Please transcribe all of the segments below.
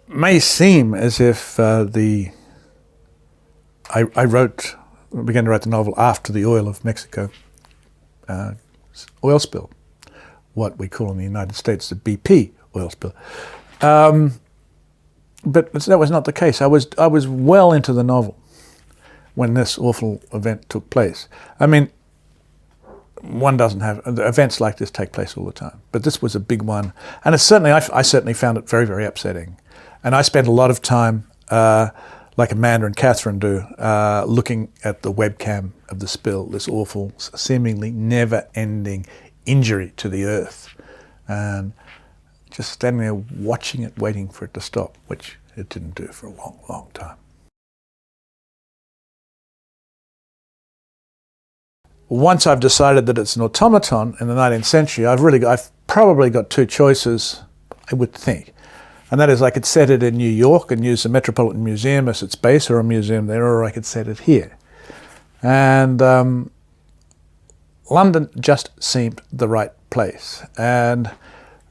May seem as if I began to write the novel after the oil of Mexico oil spill, what we call in the United States the BP oil spill. But that was not the case. I was well into the novel when this awful event took place. I mean, one doesn't have events like this take place all the time, but this was a big one, and I certainly found it very, very upsetting. And I spent a lot of time, like Amanda and Catherine do, looking at the webcam of the spill, this awful, seemingly never-ending injury to the earth, and just standing there watching it, waiting for it to stop, which it didn't do for a long, long time. Once I've decided that it's an automaton in the 19th century, I've probably got two choices, I would think. And that is, I could set it in New York and use the Metropolitan Museum as its base, or a museum there, or I could set it here. And London just seemed the right place. And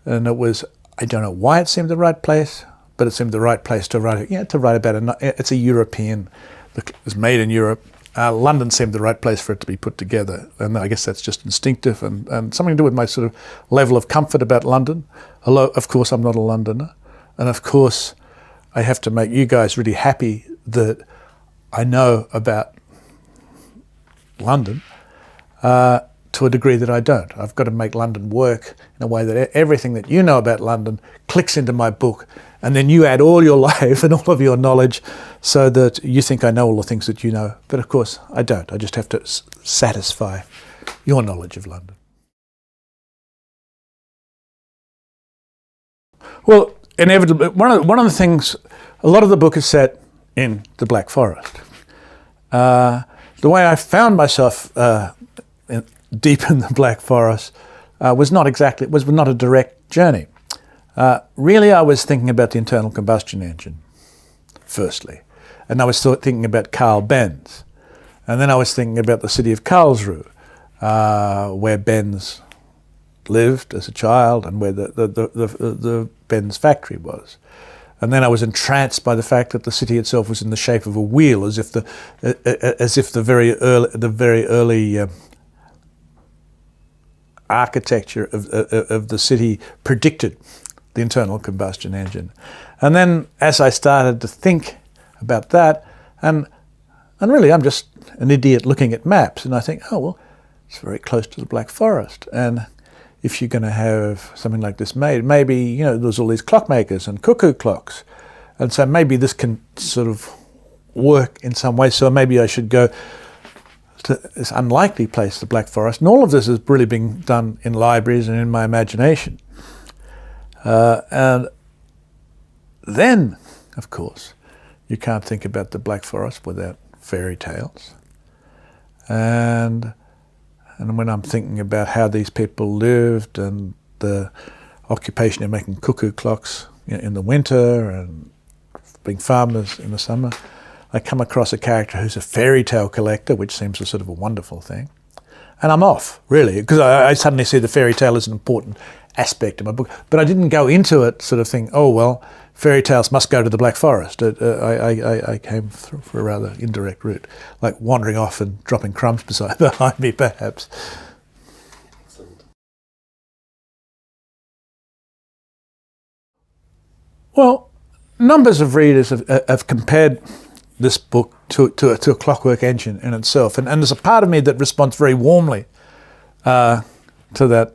it was, I don't know why it seemed the right place, but it seemed the right place to write. To write about it's a European, it was made in Europe. London seemed the right place for it to be put together, and I guess that's just instinctive and something to do with my sort of level of comfort about London. Although, of course, I'm not a Londoner, and of course, I have to make you guys really happy that I know about London to a degree that I don't. I've got to make London work in a way that everything that you know about London clicks into my book, and then you add all your life and all of your knowledge so that you think I know all the things that you know. But of course, I don't. I just have to satisfy your knowledge of London. Well, inevitably, one of the things, a lot of the book is set in the Black Forest. The way I found myself deep in the Black Forest was not a direct journey. Really, I was thinking about the internal combustion engine, firstly. And I was thinking about Carl Benz. And then I was thinking about the city of Karlsruhe, where Benz lived as a child and where the Benz factory was. And then I was entranced by the fact that the city itself was in the shape of a wheel, as if the very early architecture of the city predicted the internal combustion engine. And then as I started to think about that, and really I'm just an idiot looking at maps, and I think, oh, well, it's very close to the Black Forest. And if you're going to have something like this made, maybe, there's all these clockmakers and cuckoo clocks. And so maybe this can sort of work in some way. So maybe I should go to this unlikely place, the Black Forest. And all of this is really being done in libraries and in my imagination. And then, of course, you can't think about the Black Forest without fairy tales. And when I'm thinking about how these people lived and the occupation of making cuckoo clocks in the winter and being farmers in the summer, I come across a character who's a fairy tale collector, which seems a sort of a wonderful thing. And I'm off, really, because I suddenly see the fairy tale as an important aspect of my book. But I didn't go into it sort of thinking, oh, well, fairy tales must go to the Black Forest. I came through for a rather indirect route, like wandering off and dropping crumbs behind me, perhaps. Excellent. Well, numbers of readers have compared this book to a Clockwork Engine in itself. And there's a part of me that responds very warmly to that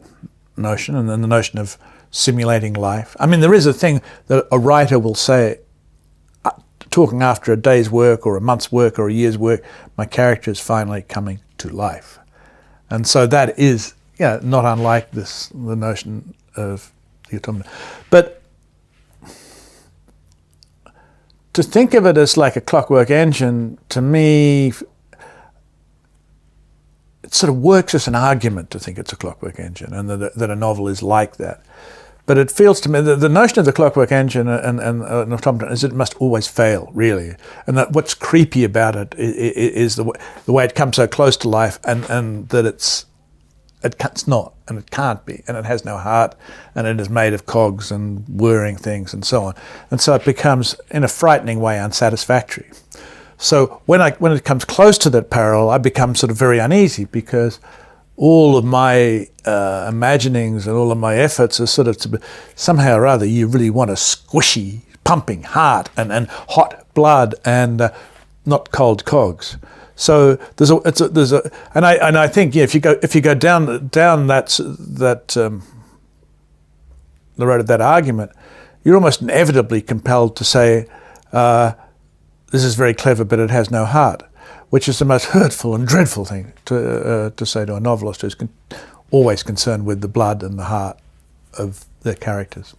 notion, and then the notion of simulating life. I mean, there is a thing that a writer will say, talking after a day's work or a month's work or a year's work, my character is finally coming to life. And so that is, not unlike the notion of the automaton. But to think of it as like a Clockwork Engine, to me, it sort of works as an argument to think it's a Clockwork Engine, and that a novel is like that. But it feels to me, the notion of the Clockwork Engine and an automaton is that it must always fail, really. And that what's creepy about it is the way it comes so close to life, and that it's It's not, and it can't be, and it has no heart, and it is made of cogs and whirring things and so on. And so it becomes, in a frightening way, unsatisfactory. So when it comes close to that parallel, I become sort of very uneasy, because all of my imaginings and all of my efforts are sort of to be, somehow or other, you really want a squishy, pumping heart and hot blood and not cold cogs. So I think, yeah, if you go down the road of that argument, you're almost inevitably compelled to say, this is very clever, but it has no heart, which is the most hurtful and dreadful thing to say to a novelist who's always concerned with the blood and the heart of their characters.